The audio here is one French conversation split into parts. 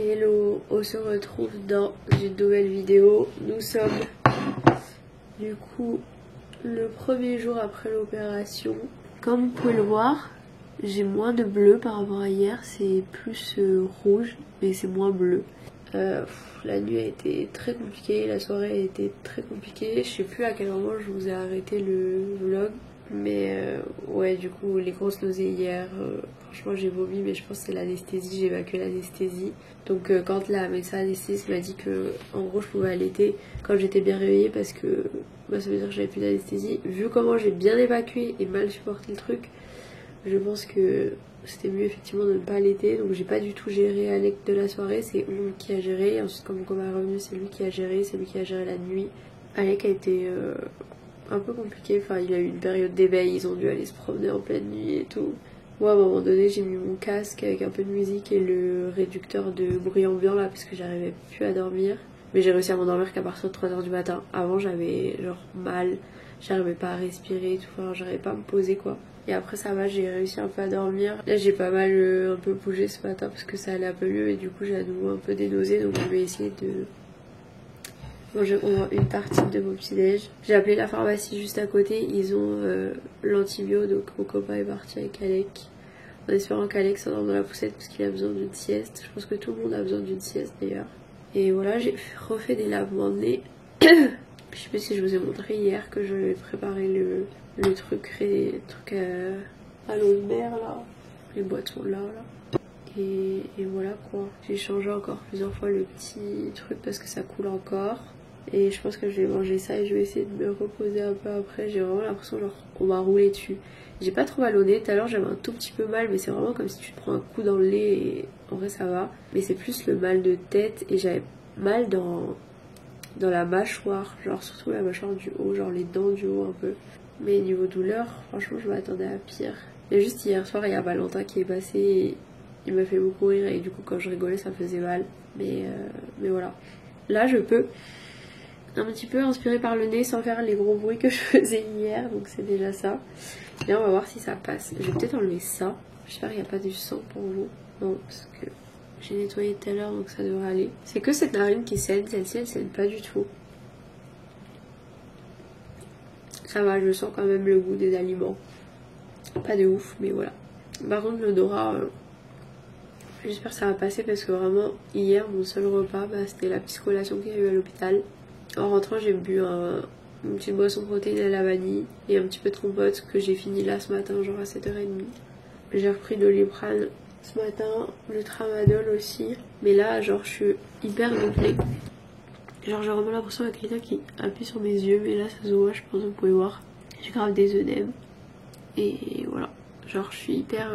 Hello, on se retrouve dans une nouvelle vidéo. Nous sommes du coup le premier jour après l'opération. Comme vous pouvez le voir, j'ai moins de bleu par rapport à hier, c'est plus rouge mais c'est moins bleu. La nuit a été très compliquée, la soirée a été très compliquée. Je sais plus à quel moment je vous ai arrêté le vlog. Mais ouais, du coup, les grosses nausées hier, franchement j'ai vomi, mais je pense que c'est l'anesthésie, j'ai évacué l'anesthésie. Donc quand la médecin anesthésiste m'a dit que en gros je pouvais allaiter quand j'étais bien réveillée parce que ça veut dire que j'avais plus d'anesthésie. Vu comment j'ai bien évacué et mal supporté le truc, je pense que c'était mieux effectivement de ne pas allaiter. Donc j'ai pas du tout géré Alec de la soirée, c'est lui qui a géré. Et ensuite quand mon copain est revenu, c'est lui qui a géré, c'est lui qui a géré la nuit. Alec a été un peu compliqué, enfin il a eu une période d'éveil, ils ont dû aller se promener en pleine nuit et tout. Moi à un moment donné j'ai mis mon casque avec un peu de musique et le réducteur de bruit ambiant là parce que j'arrivais plus à dormir. Mais j'ai réussi à m'endormir qu'à partir de 3h du matin. Avant j'avais genre mal, j'arrivais pas à respirer et tout, enfin j'arrivais pas à me poser quoi. Et après ça va, j'ai réussi un peu à dormir. Là j'ai pas mal un peu bougé ce matin parce que ça allait un peu mieux et du coup j'ai à nouveau un peu des nausées, donc je vais essayer de manger au moins une partie de mon petit déj. J'ai appelé la pharmacie juste à côté, ils ont l'antibio, donc mon copain est parti avec Alec en espérant qu'Alec s'endorme dans la poussette parce qu'il a besoin d'une sieste. Je pense que tout le monde a besoin d'une sieste d'ailleurs. Et voilà, j'ai refait des lavements de nez. Je sais pas si je vous ai montré hier que je vais préparer le truc à l'eau de mer là, les boîtons là. Et voilà quoi. J'ai changé encore plusieurs fois le petit truc parce que ça coule encore. Et je pense que je vais manger ça et je vais essayer de me reposer un peu après. J'ai vraiment l'impression genre on m'a roulé dessus. J'ai pas trop mal au nez, tout à l'heure j'avais un tout petit peu mal, mais c'est vraiment comme si tu te prends un coup dans le nez et en vrai ça va. Mais c'est plus le mal de tête et j'avais mal dans la mâchoire, genre surtout la mâchoire du haut, genre les dents du haut un peu. Mais niveau douleur, franchement je m'attendais à pire. Et juste hier soir il y a Valentin qui est passé et il m'a fait beaucoup rire et du coup quand je rigolais ça me faisait mal. Mais voilà. Là je peux un petit peu inspiré par le nez sans faire les gros bruits que je faisais hier, donc c'est déjà ça. Et on va voir si ça passe. Je vais peut-être enlever ça. J'espère qu'il n'y a pas du sang pour vous. Non, parce que j'ai nettoyé tout à l'heure donc ça devrait aller. C'est que cette narine qui saigne, celle-ci elle saigne pas du tout. Ça va, je sens quand même le goût des aliments. Pas de ouf, mais voilà. Par contre l'odorat, j'espère que ça va passer parce que vraiment hier mon seul repas c'était la petite collation qu'il y a eu à l'hôpital. En rentrant j'ai bu une petite boisson protéinée à la vanille et un petit peu de compote que j'ai fini là ce matin genre à 7h30. J'ai repris de Doliprane ce matin, le Tramadol aussi. Mais là genre je suis hyper gonflée. Genre j'ai vraiment l'impression qu'il y a quelqu'un qui appuie sur mes yeux, mais là ça se voit, je pense que vous pouvez voir. J'ai grave des œdèmes. Et voilà. Genre je suis hyper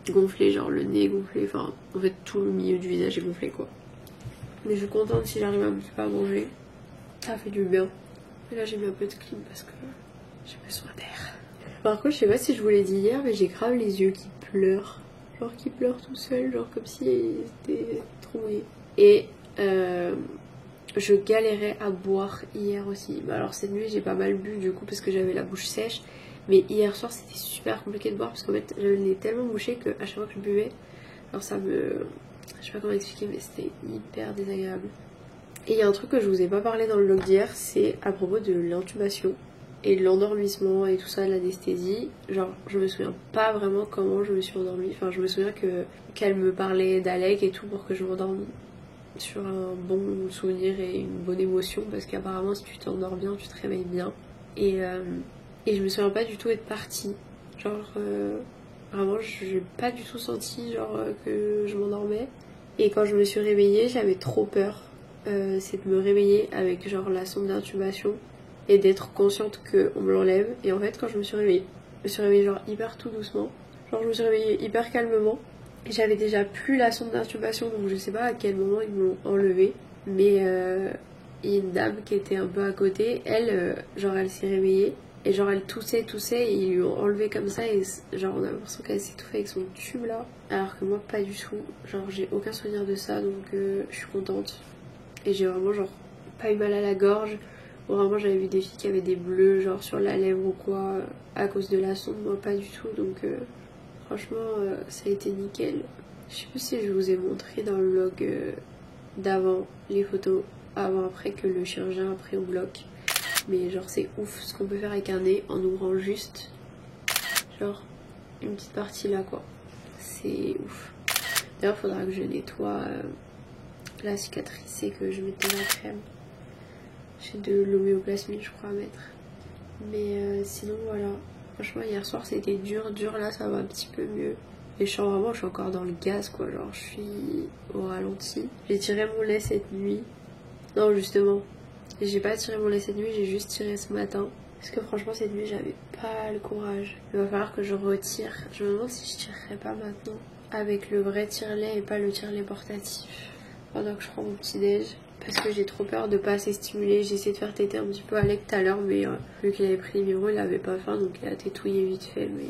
gonflée, genre le nez gonflé, enfin en fait tout le milieu du visage est gonflé quoi. Mais je suis contente si j'arrive un petit peu à manger. Ça fait du bien. Et là j'ai mis un peu de clim parce que j'ai besoin d'air. Par contre je sais pas si je vous l'ai dit hier, mais j'ai grave les yeux qui pleurent. Genre qui pleurent tout seuls, genre comme si ils étaient trop mouillés. Et je galérais à boire hier aussi. Bah alors cette nuit j'ai pas mal bu du coup parce que j'avais la bouche sèche. Mais hier soir c'était super compliqué de boire parce qu'en fait je l'ai tellement bouché que à chaque fois que je buvais, alors ça me... Je sais pas comment expliquer mais c'était hyper désagréable. Et il y a un truc que je vous ai pas parlé dans le vlog d'hier, c'est à propos de l'intubation et de l'endormissement et tout ça, de l'anesthésie. Genre je me souviens pas vraiment comment je me suis endormie. Enfin je me souviens qu'elle me parlait d'Alec et tout pour que je m'endorme sur un bon souvenir et une bonne émotion. Parce qu'apparemment si tu t'endors bien, tu te réveilles bien. Et je me souviens pas du tout être partie. Genre vraiment j'ai pas du tout senti genre que je m'endormais. Et quand je me suis réveillée j'avais trop peur. C'est de me réveiller avec genre la sonde d'intubation et d'être consciente qu'on me l'enlève. Et en fait quand je me suis réveillée genre hyper tout doucement, genre je me suis réveillée hyper calmement et j'avais déjà plus la sonde d'intubation, donc je sais pas à quel moment ils m'ont enlevé. Mais il y a une dame qui était un peu à côté, elle genre elle s'est réveillée et genre elle toussait et ils lui ont enlevé comme ça et genre on a l'impression qu'elle s'étouffait avec son tube là, alors que moi pas du tout. Genre j'ai aucun souvenir de ça, donc je suis contente. Et j'ai vraiment genre pas eu mal à la gorge. Vraiment j'avais vu des filles qui avaient des bleus genre sur la lèvre ou quoi à cause de la sonde, moi pas du tout. Donc franchement ça a été nickel. Je sais plus si je vous ai montré dans le vlog d'avant les photos avant-après que le chirurgien a pris au bloc. Mais genre c'est ouf ce qu'on peut faire avec un nez en ouvrant juste genre une petite partie là quoi. C'est ouf. D'ailleurs faudra que je nettoie la cicatrice et que je mette de la crème. J'ai de l'homéoplasmine je crois à mettre. Mais sinon voilà. Franchement hier soir c'était dur là ça va un petit peu mieux. Et je suis encore dans le gaz quoi, genre je suis au ralenti. J'ai tiré mon lait cette nuit. Non justement, j'ai pas tiré mon lait cette nuit, j'ai juste tiré ce matin. Parce que franchement cette nuit j'avais pas le courage. Il va falloir que je retire. Je me demande si je tirerai pas maintenant. Avec le vrai tire-lait et pas le tire-lait portatif. Pendant que je prends mon petit déj. Parce que j'ai trop peur de pas assez stimuler. J'ai essayé de faire téter un petit peu Alec tout à l'heure. Mais vu qu'il avait pris les biberons il avait pas faim. Donc il a tétouillé vite fait. Mais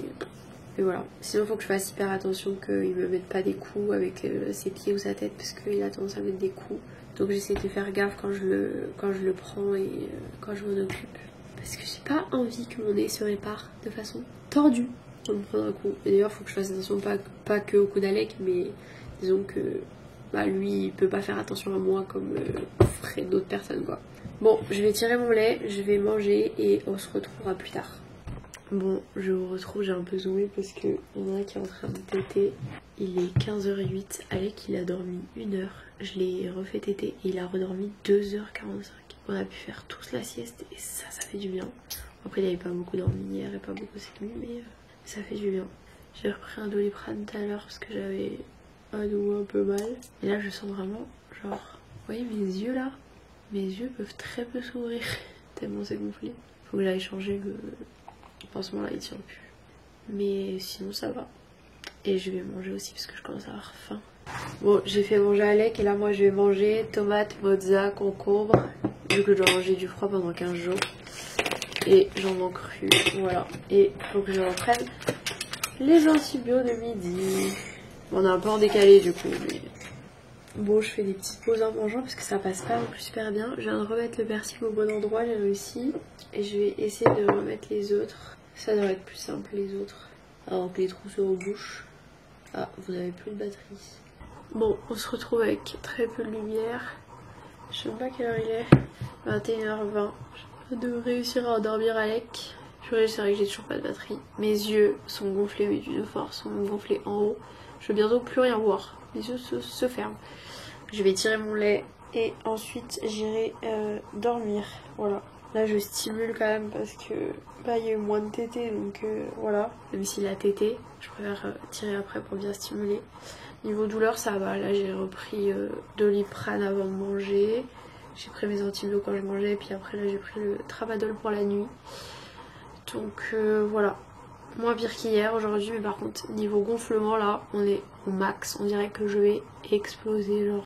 voilà, sinon faut que je fasse hyper attention qu'il me mette pas des coups avec ses pieds ou sa tête parce qu'il a tendance à mettre des coups. Donc j'essaie de faire gaffe quand je le prends et quand je m'en occupe. Parce que j'ai pas envie que mon nez se répare de façon tordue en me prenant un coup. Et d'ailleurs faut que je fasse attention pas que au coup d'Alec, mais disons que bah, lui il peut pas faire attention à moi comme feraient d'autres personnes quoi. Bon, je vais tirer mon lait, je vais manger et on se retrouvera plus tard. Bon, je vous retrouve, j'ai un peu zoomé parce que y en a un qui est en train de téter. Il est 15h08, Alec il a dormi 1 heure. Je l'ai refait téter et il a redormi 2h45. On a pu faire tous la sieste et ça fait du bien. Après il avait pas beaucoup dormi hier et pas beaucoup cette nuit, mais ça fait du bien. J'ai repris un Doliprane tout à l'heure parce que j'avais un nouveau un peu mal. Et là je sens vraiment, genre, vous voyez mes yeux là? Mes yeux peuvent très peu s'ouvrir tellement c'est gonflé. Faut que j'aille changer le pansement là il tient plus. Mais sinon ça va. Et je vais manger aussi parce que je commence à avoir faim. Bon j'ai fait manger à Alec et là moi je vais manger tomates, mozza, concombre. Vu que je dois manger du froid pendant 15 jours. Et j'en manque cru. Voilà. Et faut que je reprenne les antibiotiques de midi. Bon, on est un peu en décalé du coup. Mais... Bon je fais des petites pauses en mangeant parce que ça passe pas non plus super bien. Je viens de remettre le persil au bon endroit, j'ai réussi. Et je vais essayer de remettre les autres. Ça devrait être plus simple les autres. Avant que les trous se rebouchent. Ah, vous n'avez plus de batterie. Bon, on se retrouve avec très peu de lumière. Je sais même pas quelle heure il est. 21h20. Je dois réussir à endormir Alec. C'est vrai que j'ai toujours pas de batterie. Mes yeux sont gonflés, mais d'une force, sont gonflés en haut. Je vais bientôt plus rien voir. Mes yeux se ferment. Je vais tirer mon lait et ensuite j'irai dormir. Voilà. Là je stimule quand même parce que bah, il y a eu moins de tétés donc voilà. Même s'il a tété, je préfère tirer après pour bien stimuler. Niveau douleur ça va, là j'ai repris Doliprane avant de manger. J'ai pris mes antibiotiques quand je mangeais et puis après là j'ai pris le Tramadol pour la nuit. Donc voilà. Moins pire qu'hier aujourd'hui, mais par contre niveau gonflement là on est au max, on dirait que je vais exploser, genre